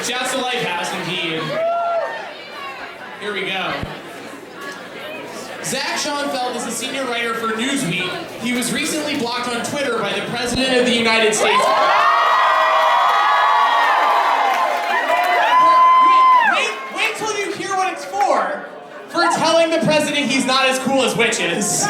Shouts to life, Jepsen-themed. Here we go. Schonfeld is a senior writer for Newsweek. He was recently blocked on Twitter by the President of the United States. Wait till you hear what it's for telling the President he's not as cool as witches.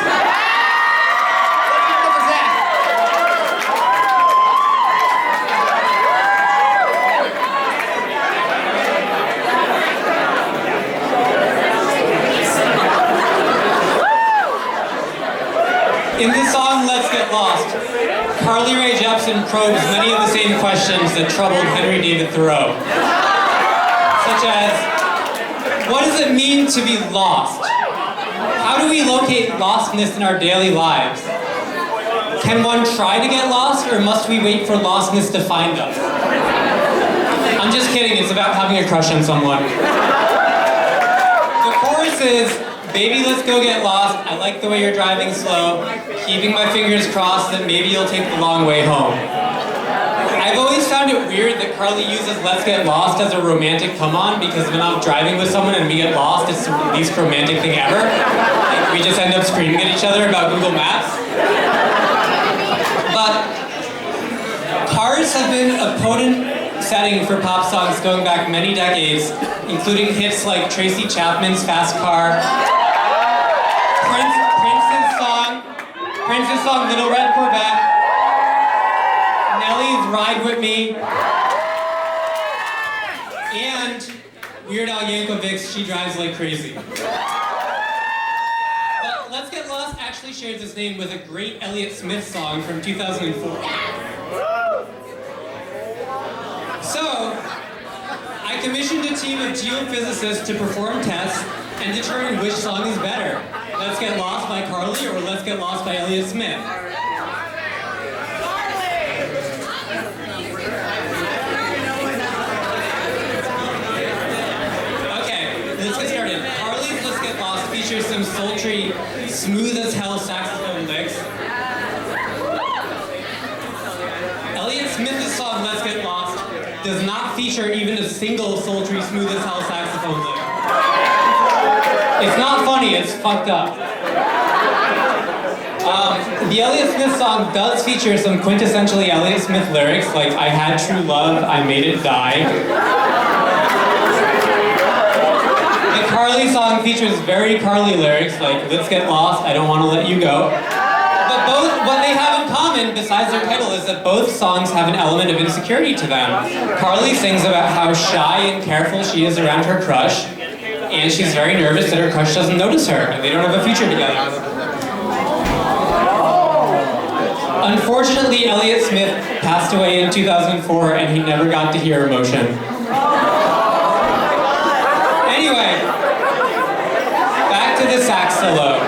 In the song Let's Get Lost, Rae Jepsen probes many of the same questions that troubled Henry David Thoreau. Such as, what does it mean to be lost? How do we locate lostness in our daily lives? Can one try to get lost, or must we wait for lostness to find us? I'm just kidding, it's about having a crush on someone. The chorus is, baby, let's go get lost. I like the way you're driving slow. Keeping my fingers crossed that maybe you'll take the long way home. I've always found it weird that Carly uses let's get lost as a romantic come-on, because when I'm driving with someone and we get lost, it's the least romantic thing ever. Like, we just end up screaming at each other about Google Maps. But cars have been a potent setting for pop songs going back many decades, including hits like Tracy Chapman's Fast Car, Prince's song Little Red Corvette, Nelly's Ride With Me, and Weird Al Yankovic's She Drives Like Crazy. But Let's Get Lost actually shares its name with a great Elliott Smith song from 2004. So, I commissioned a team of geophysicists to perform tests and determine which song is better. Let's Get Lost by Carly or Let's Get Lost by Elliott Smith? Okay, let's get started. Carly's Let's Get Lost features some sultry, smooth as hell saxophone licks. Elliott Smith's song Let's Get Lost does not feature even a single sultry, smooth as hell saxophone lick. It's not funny, it's fucked up. The Elliott Smith song does feature some quintessentially Elliott Smith lyrics, like I had true love, I made it die. The Carly song features very Carly lyrics, like let's get lost, I don't want to let you go. But what they have in common, besides their title, is that both songs have an element of insecurity to them. Carly sings about how shy and careful she is around her crush, and she's very nervous that her crush doesn't notice her, and they don't have a future together. Unfortunately, Elliott Smith passed away in 2004, and he never got to hear Emotion. Anyway, back to the sax solo.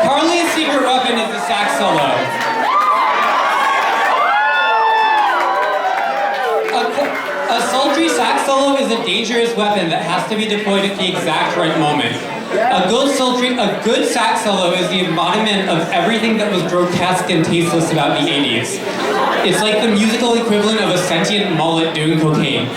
Carly's secret weapon is the sax solo. A sultry sax solo is a dangerous weapon that has to be deployed at the exact right moment. A good sax solo is the embodiment of everything that was grotesque and tasteless about the 80s. It's like the musical equivalent of a sentient mullet doing cocaine.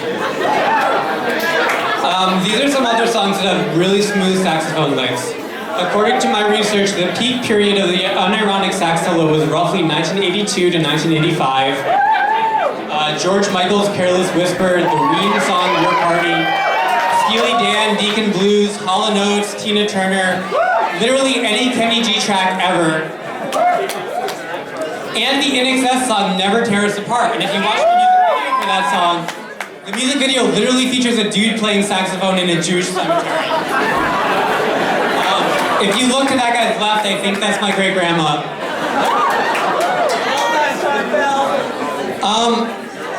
These are some other songs that have really smooth saxophone licks. According to my research, the peak period of the unironic sax solo was roughly 1982 to 1985. George Michael's Careless Whisper, the Ween song Your Party, Steely Dan, Deacon Blues, Hall & Oates, Tina Turner, literally any Kenny G track ever. And the INXS song Never Tear Us Apart. And if you watch the music video for that song, the music video literally features a dude playing saxophone in a Jewish cemetery. If you look to that guy's left, I think that's my great-grandma.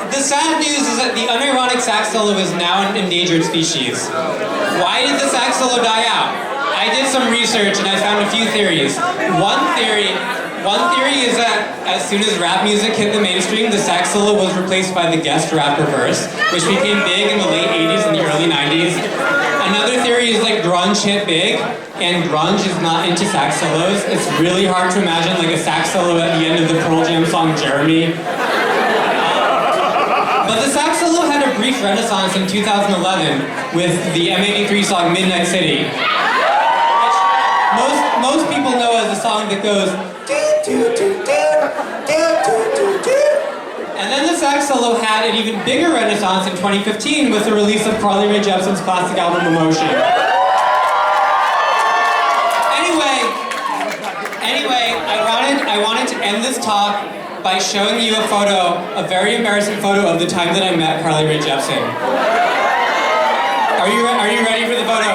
The sad news is that the unironic sax solo is now an endangered species. Why did the sax solo die out? I did some research and I found a few theories. One theory One theory is that as soon as rap music hit the mainstream, the sax solo was replaced by the guest rapper verse, which became big in the late 80s and the early 90s. Another theory is like grunge hit big, and grunge is not into sax solos. It's really hard to imagine like a sax solo at the end of the Pearl Jam song Jeremy. But the sax solo had a brief renaissance in 2011 with the M83 song Midnight City, which most people know as the song that goes and then the sax solo had an even bigger renaissance in 2015 with the release of Carly Rae Jepsen's classic album Emotion. Anyway, I wanted to end this talk by showing you a photo, a very embarrassing photo of the time that I met Carly Rae Jepsen. Are you ready for the photo?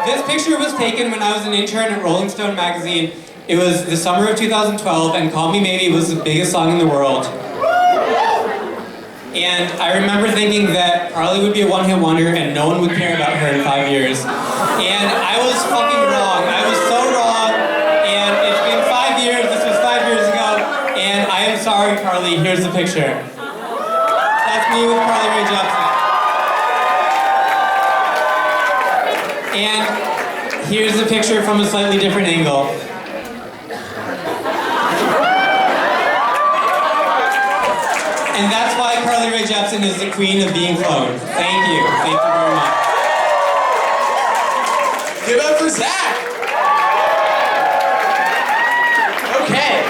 This picture was taken when I was an intern at Rolling Stone magazine. It was the summer of 2012, and Call Me Maybe was the biggest song in the world. And I remember thinking that Carly would be a one-hit wonder and no one would care about her in 5 years. And I was fucking wrong. I was so wrong. And it's been 5 years. This was 5 years ago. And I am sorry, Carly. Here's the picture. That's me with Carly Rae Jepsen. And here's the picture from a slightly different angle. And that's why Carly Rae Jepsen is the queen of being cloned. Thank you. Thank you very much. Give it up for Zach. Okay.